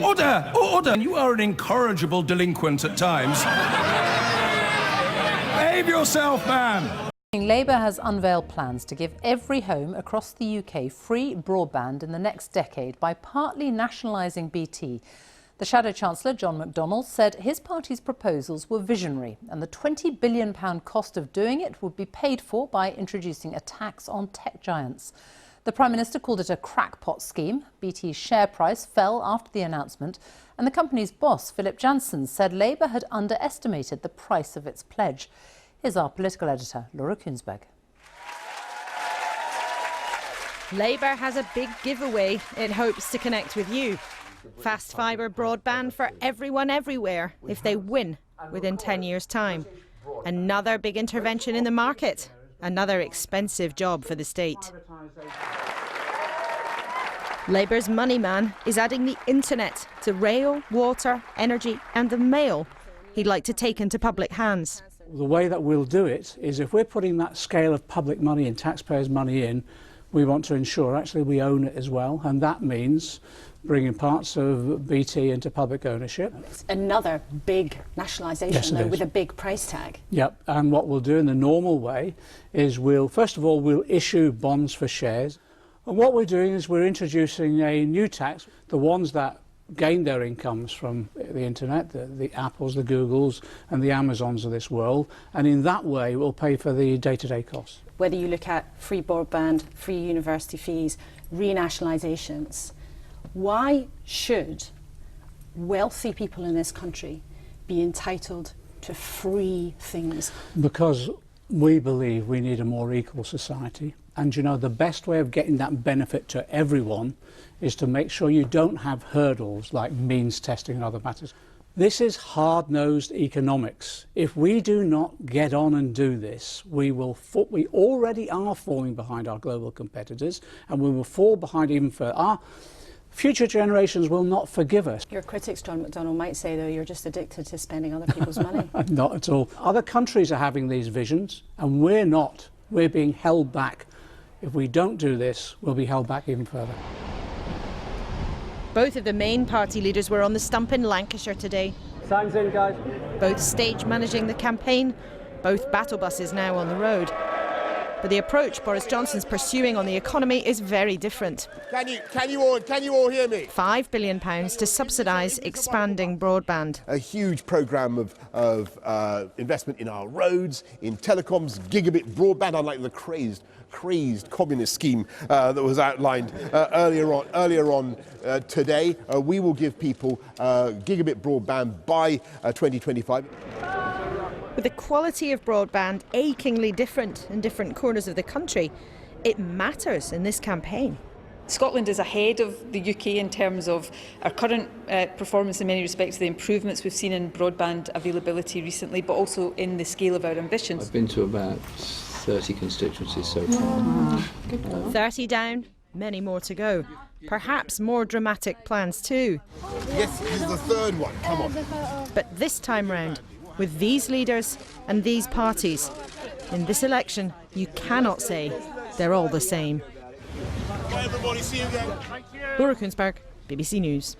Order! Order! You are an incorrigible delinquent at times. Behave yourself, man! Labour has unveiled plans to give every home across the UK free broadband in the next decade by partly nationalising BT. The Shadow Chancellor, John McDonnell, said his party's proposals were visionary and the £20 billion cost of doing it would be paid for by introducing a tax on tech giants. The Prime Minister called it a crackpot scheme. BT's share price fell after the announcement, and the company's boss, Philip Jansen, said Labour had underestimated the price of its pledge. Here's our political editor, Laura Kunsberg. Labour has a big giveaway it hopes to connect with you. Fast fibre broadband for everyone everywhere if they win within 10 years' time. Another big intervention in the market. Another expensive job for the state. Labour's money man is adding the internet to rail, water, energy and the mail he'd like to take into public hands. The way that we'll do it is if we're putting that scale of public money in, taxpayers' money in, we want to ensure actually we own it as well, and that means bringing parts of BT into public ownership. It's another big nationalisation, yes, though, with a big price tag. Yep, and what we'll do in the normal way is first of all, we'll issue bonds for shares. And what we're doing is we're introducing a new tax, the ones that gain their incomes from the internet, the Apples, the Googles and the Amazons of this world, and in that way we'll pay for the day-to-day costs. Whether you look at free broadband, free university fees, renationalisations, why should wealthy people in this country be entitled to free things? Because we believe we need a more equal society. And you know, the best way of getting that benefit to everyone is to make sure you don't have hurdles like means testing and other matters. This is hard-nosed economics. If we do not get on and do this, we already are falling behind our global competitors, and we will fall behind even further. Our future generations will not forgive us. Your critics, John McDonnell, might say, though, you're just addicted to spending other people's money. Not at all. Other countries are having these visions, and we're not. We're being held back. If we don't do this, we'll be held back even further. Both of the main party leaders were on the stump in Lancashire today. Time's in, guys. Both stage managing the campaign, both battle buses now on the road. But the approach Boris Johnson's pursuing on the economy is very different. Can you all hear me? £5 billion to subsidise expanding broadband. A huge programme of investment in our roads, in telecoms, gigabit broadband, unlike the crazed communist scheme that was outlined earlier on today. We will give people gigabit broadband by 2025. With the quality of broadband achingly different in different corners of the country, it matters in this campaign. Scotland is ahead of the UK in terms of our current performance in many respects, the improvements we've seen in broadband availability recently, but also in the scale of our ambitions. I've been to about 30 constituencies so far. 30 down, many more to go. Perhaps more dramatic plans too. Yes, this is the third one, come on. But this time round, with these leaders and these parties, in this election, you cannot say they're all the same. Bye everybody, see you again. Laura Kunsberg, BBC News.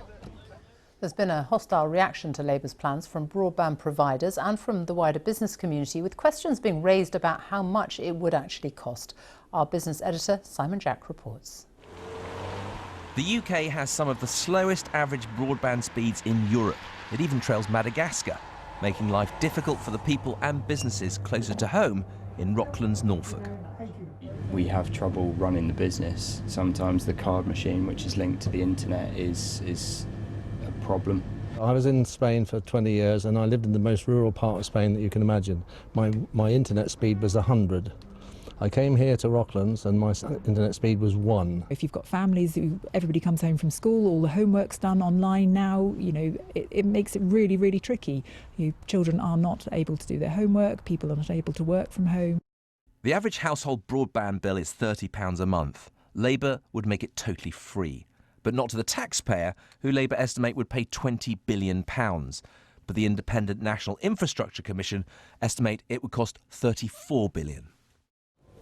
There's been a hostile reaction to Labour's plans from broadband providers and from the wider business community, with questions being raised about how much it would actually cost. Our business editor, Simon Jack, reports. The UK has some of the slowest average broadband speeds in Europe. It even trails Madagascar, making life difficult for the people and businesses closer to home in Rocklands, Norfolk. We have trouble running the business. Sometimes the card machine, which is linked to the internet, is a problem. I was in Spain for 20 years and I lived in the most rural part of Spain that you can imagine. My internet speed was 100. I came here to Rocklands and my internet speed was 1. If you've got families, everybody comes home from school, all the homework's done online now, you know, it makes it really, really tricky. Children are not able to do their homework, people are not able to work from home. The average household broadband bill is £30 a month. Labour would make it totally free, but not to the taxpayer, who Labour estimate would pay £20 billion. But the Independent National Infrastructure Commission estimate it would cost £34 billion.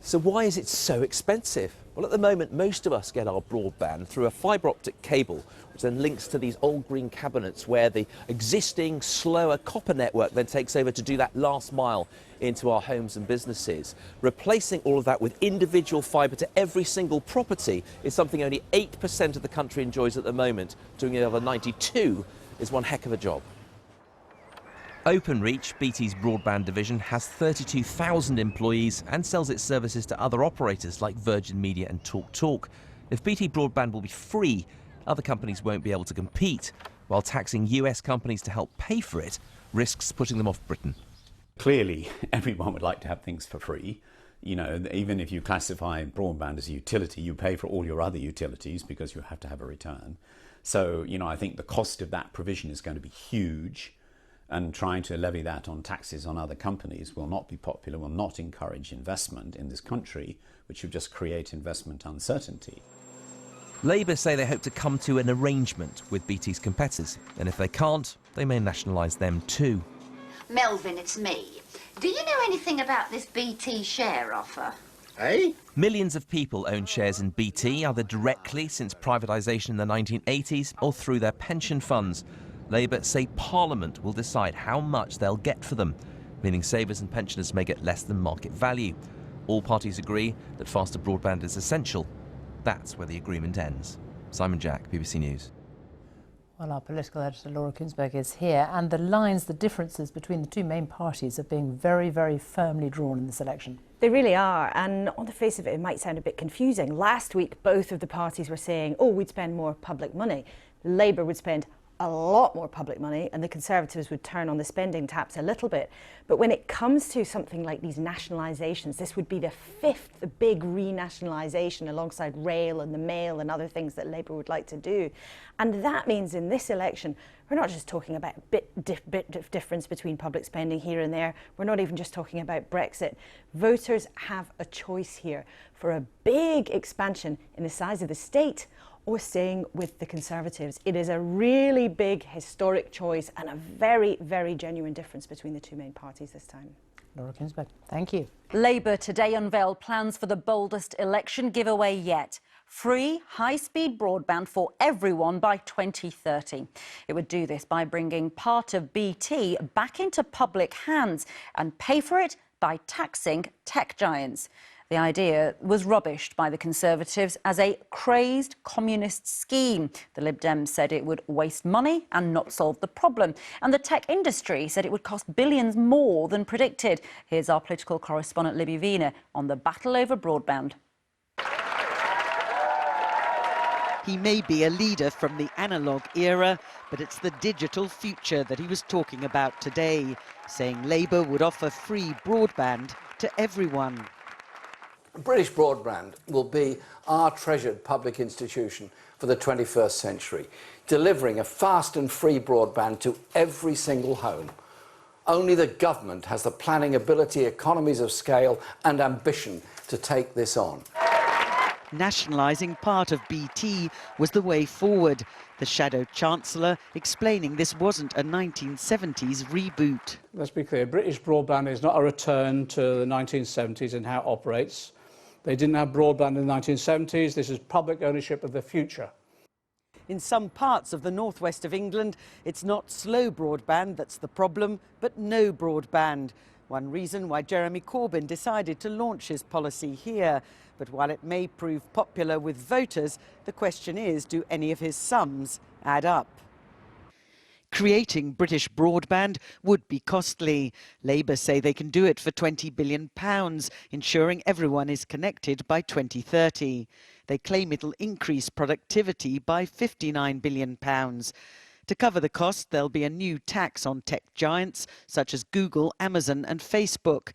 So why is it so expensive? Well, Well, at the moment, most of us get our broadband through a fibre optic cable, which then links to these old green cabinets where the existing, slower copper network then takes over to do that last mile into our homes and businesses. Replacing all of that with individual fibre to every single property is something only 8% of the country enjoys at the moment. Doing the other 92 is one heck of a job. Openreach, BT's broadband division, has 32,000 employees and sells its services to other operators like Virgin Media and TalkTalk. If BT broadband will be free, other companies won't be able to compete, while taxing US companies to help pay for it risks putting them off Britain. Clearly, everyone would like to have things for free. You know, even if you classify broadband as a utility, you pay for all your other utilities because you have to have a return. So, you know, I think the cost of that provision is going to be huge. And trying to levy that on taxes on other companies will not be popular, will not encourage investment in this country, which will just create investment uncertainty. Labour say they hope to come to an arrangement with BT's competitors, and if they can't, they may nationalise them too. Melvin, it's me. Do you know anything about this BT share offer? Eh? Millions of people own shares in BT, either directly since privatisation in the 1980s or through their pension funds. Labour say Parliament will decide how much they'll get for them, meaning savers and pensioners may get less than market value. All parties agree that faster broadband is essential. That's where the agreement ends. Simon Jack, BBC News. Well, our political editor Laura Kunsberg is here, and the lines, the differences between the two main parties are being very, very firmly drawn in this election. They really are, and on the face of it, it might sound a bit confusing. Last week, both of the parties were saying, oh, we'd spend more public money. Labour would spend a lot more public money and the Conservatives would turn on the spending taps a little bit. But when it comes to something like these nationalisations, this would be the fifth big renationalisation alongside rail and the mail and other things that Labour would like to do. And that means in this election, we're not just talking about a bit of difference between public spending here and there. We're not even just talking about Brexit. Voters have a choice here for a big expansion in the size of the state or staying with the Conservatives. It is a really big historic choice and a very, very genuine difference between the two main parties this time. Laura Kunsberg, thank you. Labour today unveiled plans for the boldest election giveaway yet. Free, high-speed broadband for everyone by 2030. It would do this by bringing part of BT back into public hands and pay for it by taxing tech giants. The idea was rubbished by the Conservatives as a crazed communist scheme. The Lib Dems said it would waste money and not solve the problem. And the tech industry said it would cost billions more than predicted. Here's our political correspondent Libby Wiener on the battle over broadband. He may be a leader from the analogue era, but it's the digital future that he was talking about today, saying Labour would offer free broadband to everyone. British broadband will be our treasured public institution for the 21st century, delivering a fast and free broadband to every single home. Only the government has the planning ability, economies of scale and ambition to take this on. Nationalising part of BT was the way forward. The Shadow Chancellor explaining this wasn't a 1970s reboot. Let's be clear, British broadband is not a return to the 1970s and how it operates. They didn't have broadband in the 1970s. This is public ownership of the future. In some parts of the northwest of England, it's not slow broadband that's the problem, but no broadband. One reason why Jeremy Corbyn decided to launch his policy here. But while it may prove popular with voters, the question is, do any of his sums add up? Creating British broadband would be costly. Labour say they can do it for £20 billion, ensuring everyone is connected by 2030. They claim it'll increase productivity by £59 billion. To cover the cost, there'll be a new tax on tech giants such as Google, Amazon and Facebook.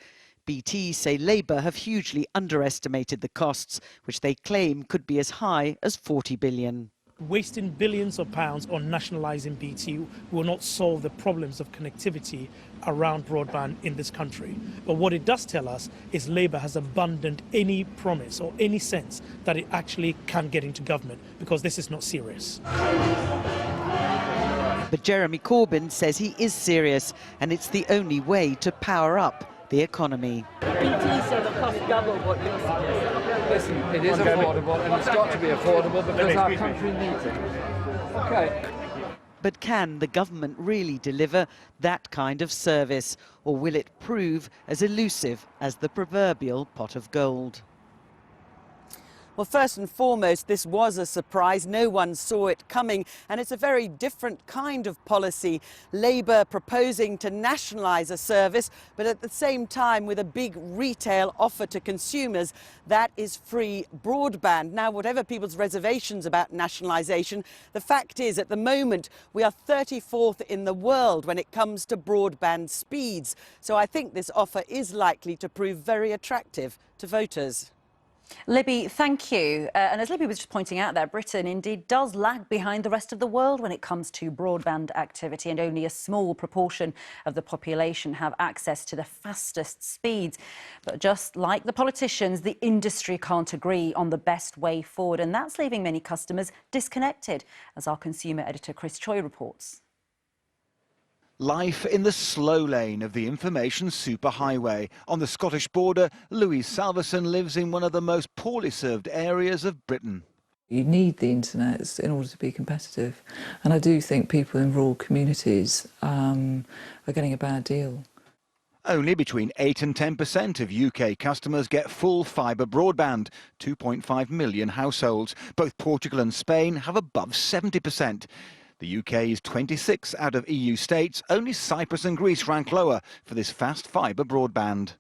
BT say Labour have hugely underestimated the costs, which they claim could be as high as £40 billion. Wasting billions of pounds on nationalising BT will not solve the problems of connectivity around broadband in this country. But what it does tell us is Labour has abandoned any promise or any sense that it actually can get into government, because this is not serious. But Jeremy Corbyn says he is serious, and it's the only way to power up the the economy. BT said the cost double what you're suggesting. Listen, it is affordable, and it's got to be affordable because our country needs it. Okay. But can the government really deliver that kind of service, or will it prove as elusive as the proverbial pot of gold? Well, first and foremost, this was a surprise. No one saw it coming, and it's a very different kind of policy. Labour proposing to nationalise a service, but at the same time with a big retail offer to consumers, that is free broadband. Now, whatever people's reservations about nationalisation, the fact is at the moment we are 34th in the world when it comes to broadband speeds. So I think this offer is likely to prove very attractive to voters. Libby, thank you. And as Libby was just pointing out there, Britain indeed does lag behind the rest of the world when it comes to broadband activity, and only a small proportion of the population have access to the fastest speeds. But just like the politicians, the industry can't agree on the best way forward, and that's leaving many customers disconnected, as our consumer editor Chris Choi reports. Life in the slow lane of the information superhighway. On the Scottish border, Louise Salverson lives in one of the most poorly served areas of Britain. You need the internet in order to be competitive, and I do think people in rural communities are getting a bad deal. Only between 8 and 10% of UK customers get full fibre broadband, 2.5 million households. Both Portugal and Spain have above 70%. The UK is 26 out of EU states. Only Cyprus and Greece rank lower for this fast fibre broadband.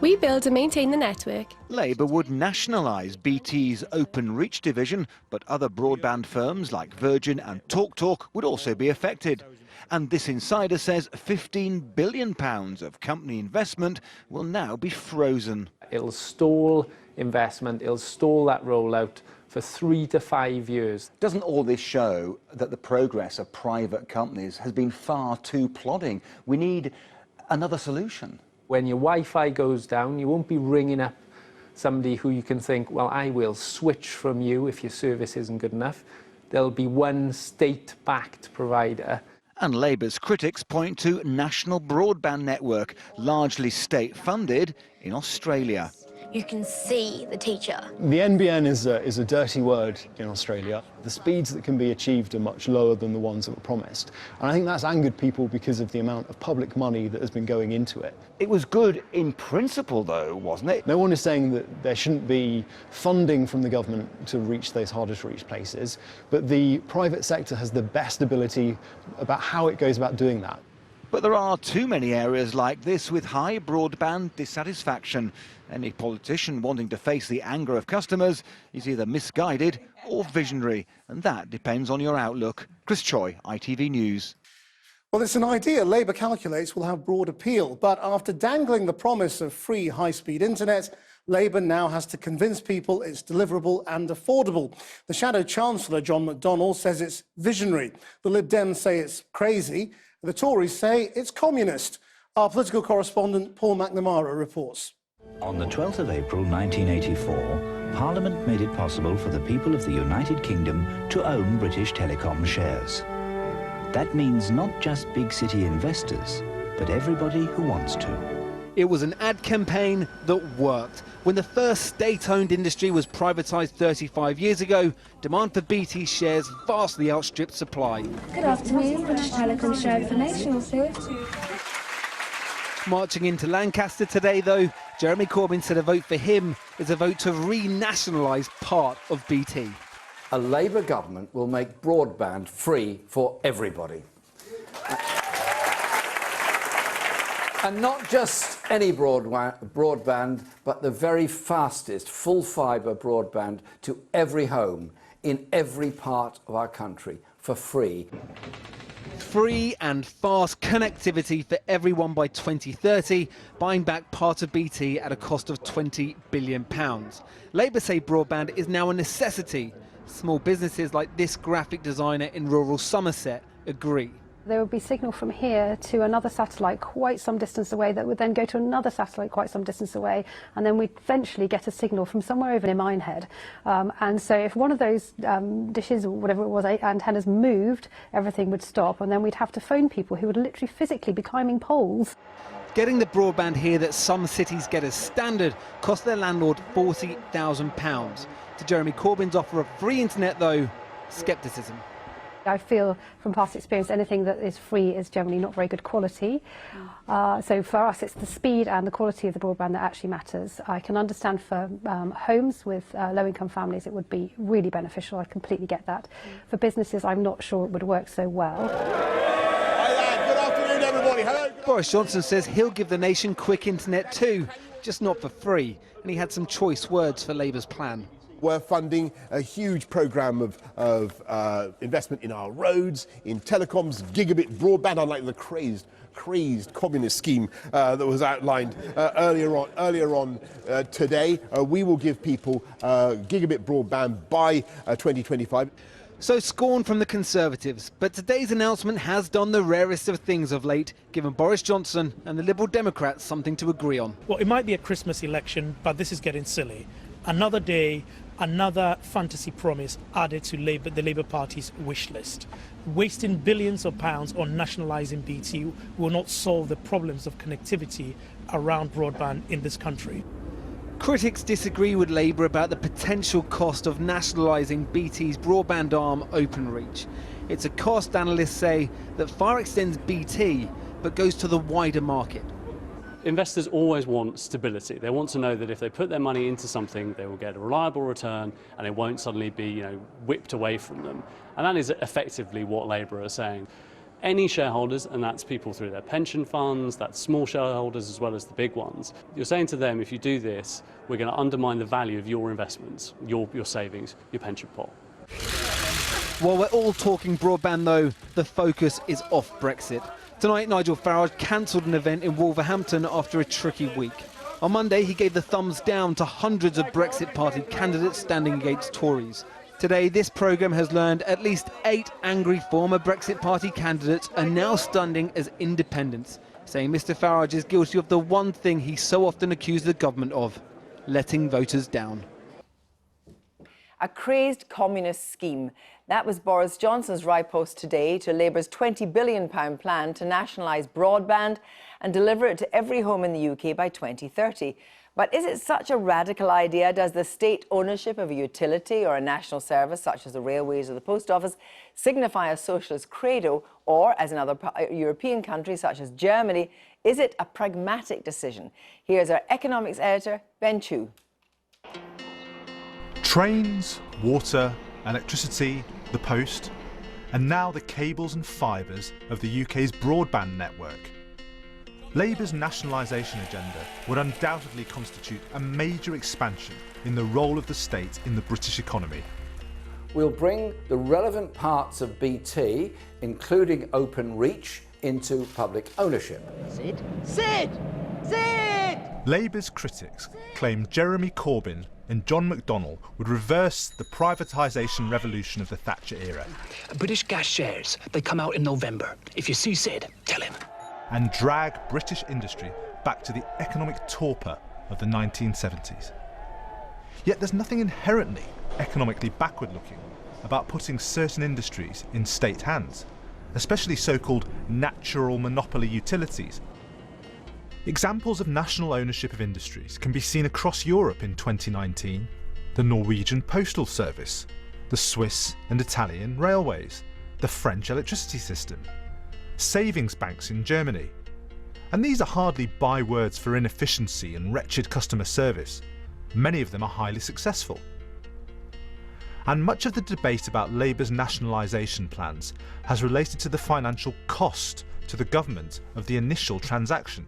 We build and maintain the network. Labour would nationalise BT's Open Reach division, but other broadband firms like Virgin and TalkTalk would also be affected. And this insider says £15 billion of company investment will now be frozen. It'll stall investment, it'll stall that rollout for 3 to 5 years. Doesn't all this show that the progress of private companies has been far too plodding? We need another solution. When your Wi-Fi goes down, you won't be ringing up somebody who you can think, well, I will switch from you if your service isn't good enough. There'll be one state-backed provider. And Labour's critics point to National Broadband Network, largely state-funded in Australia. You can see the teacher. The NBN is a dirty word in Australia. The speeds that can be achieved are much lower than the ones that were promised. And I think that's angered people because of the amount of public money that has been going into it. It was good in principle, though, wasn't it? No one is saying that there shouldn't be funding from the government to reach those harder to reach places, but the private sector has the best ability about how it goes about doing that. But there are too many areas like this with high broadband dissatisfaction. Any politician wanting to face the anger of customers is either misguided or visionary, and that depends on your outlook. Chris Choi, ITV News. Well, it's an idea Labour calculates will have broad appeal, but after dangling the promise of free high-speed internet, Labour now has to convince people it's deliverable and affordable. The Shadow Chancellor, John McDonnell, says it's visionary. The Lib Dems say it's crazy. The Tories say it's communist. Our political correspondent Paul McNamara reports. On the 12th of April 1984, Parliament made it possible for the people of the United Kingdom to own British Telecom shares. That means not just big city investors, but everybody who wants to. It was an ad campaign that worked. When the first state-owned industry was privatised 35 years ago, demand for BT shares vastly outstripped supply. Good afternoon, British Telecom share information, sir. Marching into Lancaster today, though, Jeremy Corbyn said a vote for him is a vote to renationalise part of BT. A Labour government will make broadband free for everybody. And not just any broadband, but the very fastest full fibre broadband to every home in every part of our country for free. Free and fast connectivity for everyone by 2030, buying back part of BT at a cost of £20 billion. Labour say broadband is now a necessity. Small businesses like this graphic designer in rural Somerset agree. There would be signal from here to another satellite quite some distance away that would then go to another satellite quite some distance away, and then we'd eventually get a signal from somewhere over near Minehead. And so if one of those dishes or whatever it was, antennas moved, everything would stop, and then we'd have to phone people who would literally physically be climbing poles. Getting the broadband here that some cities get as standard cost their landlord £40,000. To Jeremy Corbyn's offer of free internet, though, scepticism. I feel from past experience anything that is free is generally not very good quality. So for us it's the speed and the quality of the broadband that actually matters. I can understand for homes with low-income families it would be really beneficial. I completely get that. For businesses I'm not sure it would work so well. Good afternoon everybody. Hello. Boris Johnson says he'll give the nation quick internet too, just not for free. And he had some choice words for Labour's plan. We're funding a huge programme of investment in our roads, in telecoms, gigabit broadband, unlike the crazed communist scheme that was outlined earlier on today. We will give people gigabit broadband by 2025. So scorn from the Conservatives, but today's announcement has done the rarest of things of late, given Boris Johnson and the Liberal Democrats something to agree on. Well, it might be a Christmas election, but this is getting silly. Another day, another fantasy promise added to the Labour Party's wish list. Wasting billions of pounds on nationalising BT will not solve the problems of connectivity around broadband in this country. Critics disagree with Labour about the potential cost of nationalising BT's broadband arm Openreach. It's a cost, analysts say, that far extends BT but goes to the wider market. Investors always want stability. They want to know that if they put their money into something, they will get a reliable return and it won't suddenly be, whipped away from them. And that is effectively what Labour are saying. Any shareholders, and that's people through their pension funds, that's small shareholders as well as the big ones, you're saying to them, if you do this, we're going to undermine the value of your investments, your savings, your pension pot. While we're all talking broadband, though, the focus is off Brexit. Tonight, Nigel Farage cancelled an event in Wolverhampton after a tricky week. On Monday, he gave the thumbs down to hundreds of Brexit Party candidates standing against Tories. Today, this programme has learned at least 8 angry former Brexit Party candidates are now standing as independents, saying Mr Farage is guilty of the one thing he so often accused the government of, letting voters down. A crazed communist scheme. That was Boris Johnson's riposte today to Labour's £20 billion plan to nationalise broadband and deliver it to every home in the UK by 2030. But is it such a radical idea? Does the state ownership of a utility or a national service, such as the railways or the post office, signify a socialist credo? Or, as in other European countries such as Germany, is it a pragmatic decision? Here's our economics editor, Ben Chu. Trains, water, electricity, the post, and now the cables and fibres of the UK's broadband network. Labour's nationalisation agenda would undoubtedly constitute a major expansion in the role of the state in the British economy. We'll bring the relevant parts of BT, including Openreach, into public ownership. Sid! Sid! Sid! Labour's critics claim Jeremy Corbyn and John McDonnell would reverse the privatisation revolution of the Thatcher era. British gas shares, they come out in November. If you see Sid, tell him. And drag British industry back to the economic torpor of the 1970s. Yet there's nothing inherently economically backward-looking about putting certain industries in state hands, especially so-called natural monopoly utilities. Examples of national ownership of industries can be seen across Europe in 2019, the Norwegian Postal Service, the Swiss and Italian railways, the French electricity system, savings banks in Germany. And these are hardly bywords for inefficiency and wretched customer service. Many of them are highly successful. And much of the debate about Labour's nationalisation plans has related to the financial cost to the government of the initial transaction.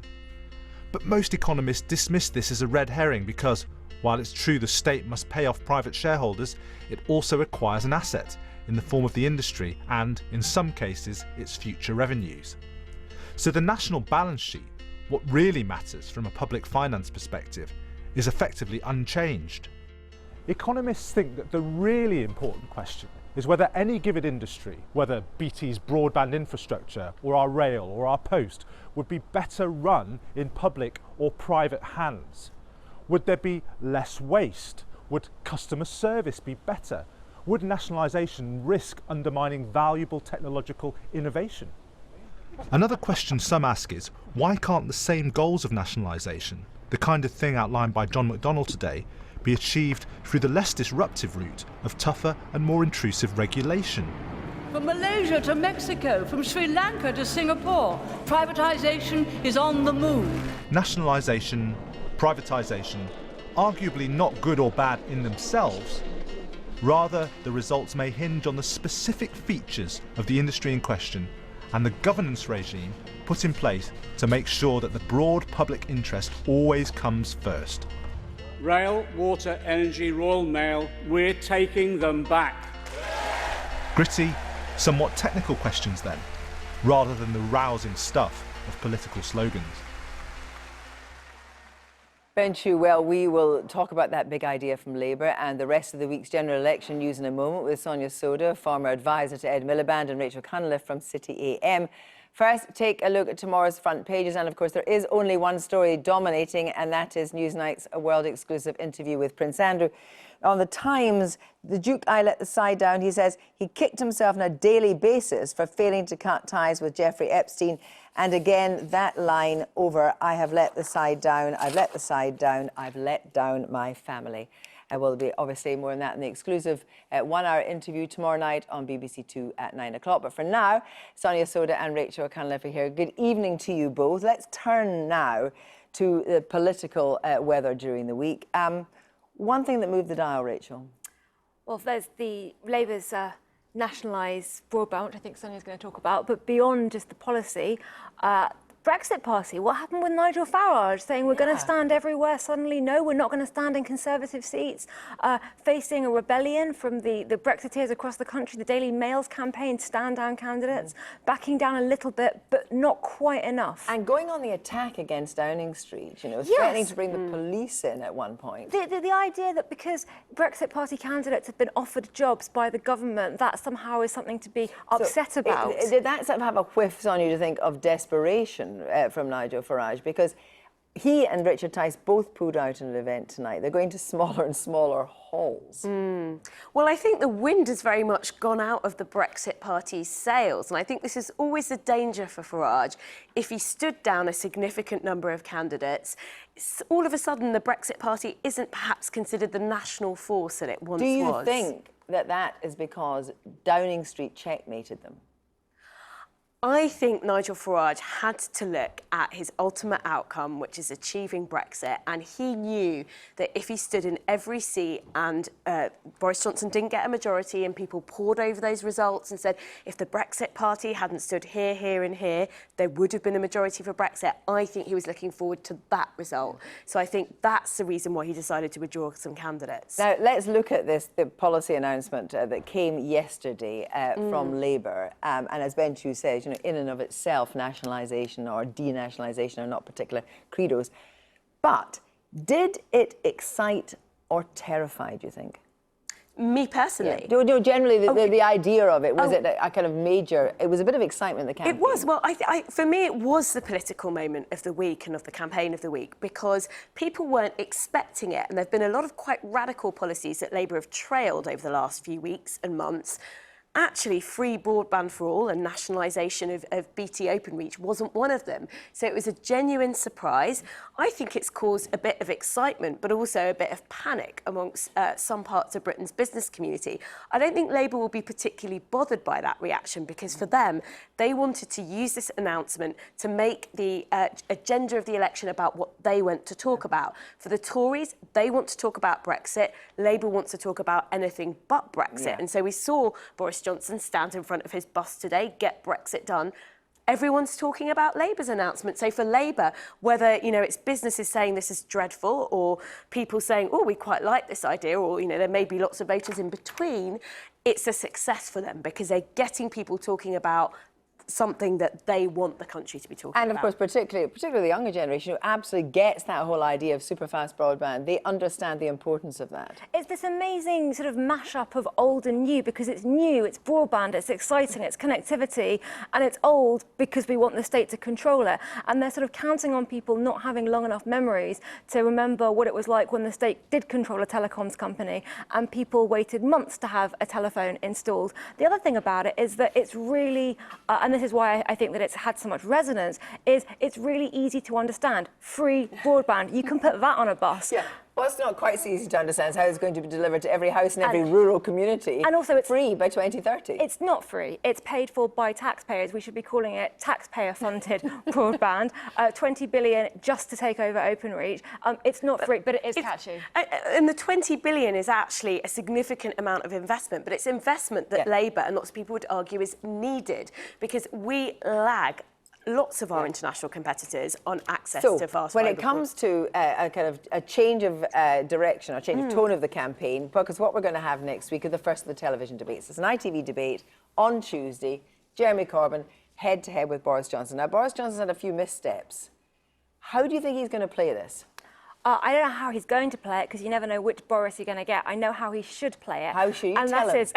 But most economists dismiss this as a red herring because, while it's true the state must pay off private shareholders, it also acquires an asset in the form of the industry and, in some cases, its future revenues. So the national balance sheet, what really matters from a public finance perspective, is effectively unchanged. Economists think that the really important question is whether any given industry, whether BT's broadband infrastructure or our rail or our post, would be better run in public or private hands. Would there be less waste? Would customer service be better? Would nationalisation risk undermining valuable technological innovation? Another question some ask is, why can't the same goals of nationalisation, the kind of thing outlined by John McDonnell today, be achieved through the less disruptive route of tougher and more intrusive regulation? From Malaysia to Mexico, from Sri Lanka to Singapore, privatisation is on the move. Nationalisation, privatisation, arguably not good or bad in themselves. Rather, the results may hinge on the specific features of the industry in question and the governance regime put in place to make sure that the broad public interest always comes first. Rail, water, energy, Royal Mail, we're taking them back. Gritty, somewhat technical questions then, rather than the rousing stuff of political slogans. Ben Chu, well, we will talk about that big idea from Labour and the rest of the week's general election news in a moment with Sonia Soda, former advisor to Ed Miliband, and Rachel Cunliffe from City AM. First, take a look at tomorrow's front pages, and of course there is only one story dominating, and that is Newsnight's world-exclusive interview with Prince Andrew. On the Times, the Duke I let the side down. He says he kicked himself on a daily basis for failing to cut ties with Jeffrey Epstein. And again, that line over, I have let the side down, I've let the side down, I've let down my family. Will be obviously more on that in the exclusive 1-hour interview tomorrow night on BBC Two at 9 o'clock. But for now, Sonia Soda and Rachel Cunliffe are here. Good evening to you both. Let's turn now to the political weather during the week. One thing that moved the dial, Rachel. Well, there's the Labour's nationalised broadband, which I think Sonia's going to talk about, but beyond just the policy, Brexit Party, what happened with Nigel Farage saying we're going to stand everywhere? Suddenly, no, we're not going to stand in Conservative seats, facing a rebellion from the Brexiteers across the country. The Daily Mail's campaign, stand down candidates, backing down a little bit, but not quite enough. And going on the attack against Downing Street, you know, threatening to bring the police in at one point. The idea that because Brexit Party candidates have been offered jobs by the government, that somehow is something to be upset about. Did that sort of have a whiff on you to think of desperation from Nigel Farage? Because he and Richard Tice both pulled out in an event tonight. They're going to smaller and smaller halls. Well, I think the wind has very much gone out of the Brexit Party's sails, and I think this is always the danger for Farage. If he stood down a significant number of candidates, all of a sudden the Brexit Party isn't perhaps considered the national force that it once was. Do you think that that is because Downing Street checkmated them? I think Nigel Farage had to look at his ultimate outcome, which is achieving Brexit, and he knew that if he stood in every seat and Boris Johnson didn't get a majority and people pored over those results and said if the Brexit Party hadn't stood here, here and here, there would have been a majority for Brexit. I think he was looking forward to that result. So I think that's the reason why he decided to withdraw some candidates. Now, let's look at the policy announcement that came yesterday from Labour. And as Ben Chu says, you know, in and of itself, nationalisation or denationalisation are not particular credos. But did it excite or terrify, do you think? Me personally? Yeah. No, generally, the idea of it, was it a kind of major... It was a bit of excitement in the campaign. It was. Well, for me, it was the political moment of the week and of the campaign of the week, because people weren't expecting it. And there have been a lot of quite radical policies that Labour have trailed over the last few weeks and months. Actually, free broadband for all and nationalisation of BT Openreach wasn't one of them. So it was a genuine surprise. I think it's caused a bit of excitement, but also a bit of panic amongst some parts of Britain's business community. I don't think Labour will be particularly bothered by that reaction, because for them, they wanted to use this announcement to make the agenda of the election about what they want to talk about. For the Tories, they want to talk about Brexit. Labour wants to talk about anything but Brexit. Yeah. And so we saw Boris Johnson stand in front of his bus today, get Brexit done. Everyone's talking about Labour's announcement. So for Labour, whether, you know, it's businesses saying this is dreadful or people saying, oh, we quite like this idea, or, you know, there may be lots of voters in between, it's a success for them because they're getting people talking about something that they want the country to be talking about. And of course, particularly the younger generation who absolutely gets that whole idea of super fast broadband. They understand the importance of that. It's this amazing sort of mashup of old and new, because it's new, it's broadband, it's exciting, it's connectivity, and it's old because we want the state to control it. And they're sort of counting on people not having long enough memories to remember what it was like when the state did control a telecoms company and people waited months to have a telephone installed. The other thing about it is that it's really an this is why I think that it's had so much resonance, is it's really easy to understand. Free broadband, you can put that on a bus. Yeah. What's not quite so easy to understand is how it's going to be delivered to every house in every rural community. And also it's free by 2030. It's not free. It's paid for by taxpayers. We should be calling it taxpayer-funded broadband. 20 billion just to take over Openreach. It's not free, but it is catchy. And the 20 billion is actually a significant amount of investment, but it's investment that Labour and lots of people would argue is needed because we lag lots of our international competitors on access to fast when fibre it comes to a kind of a change of direction or change of tone of the campaign, because what we're going to have next week are the first of the television debates. It's an ITV debate on Tuesday. Jeremy Corbyn head-to-head with Boris Johnson. Now, Boris Johnson's had a few missteps. How do you think he's going to play this? I don't know how he's going to play it because you never know which Boris you're going to get. I know how he should play it. How should you tell him? And that is,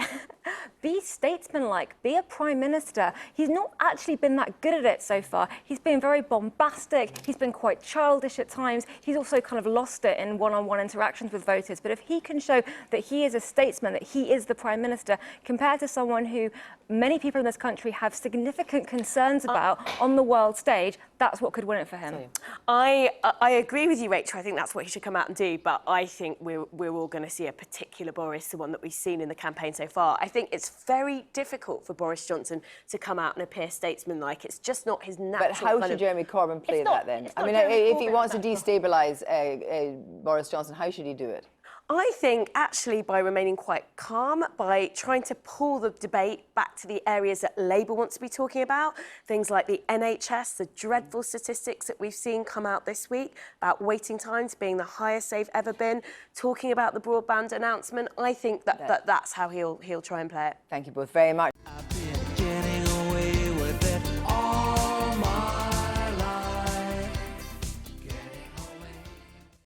be statesmanlike, be a prime minister. He's not actually been that good at it so far. He's been very bombastic. He's been quite childish at times. He's also kind of lost it in one-on-one interactions with voters. But if he can show that he is a statesman, that he is the prime minister, compared to someone who many people in this country have significant concerns about on the world stage, that's what could win it for him. I agree with you, Rachel. I think that's what he should come out and do, but I think we're all going to see a particular Boris, the one that we've seen in the campaign so far. I think it's very difficult for Boris Johnson to come out and appear statesman-like. It's just not his natural. But how should Jeremy Corbyn play that then? I mean, if he wants to destabilise Boris Johnson, how should he do it? I think actually by remaining quite calm, by trying to pull the debate back to the areas that Labour wants to be talking about, things like the NHS, the dreadful statistics that we've seen come out this week about waiting times being the highest they've ever been, talking about the broadband announcement. I think that's how he'll try and play it. Thank you both very much.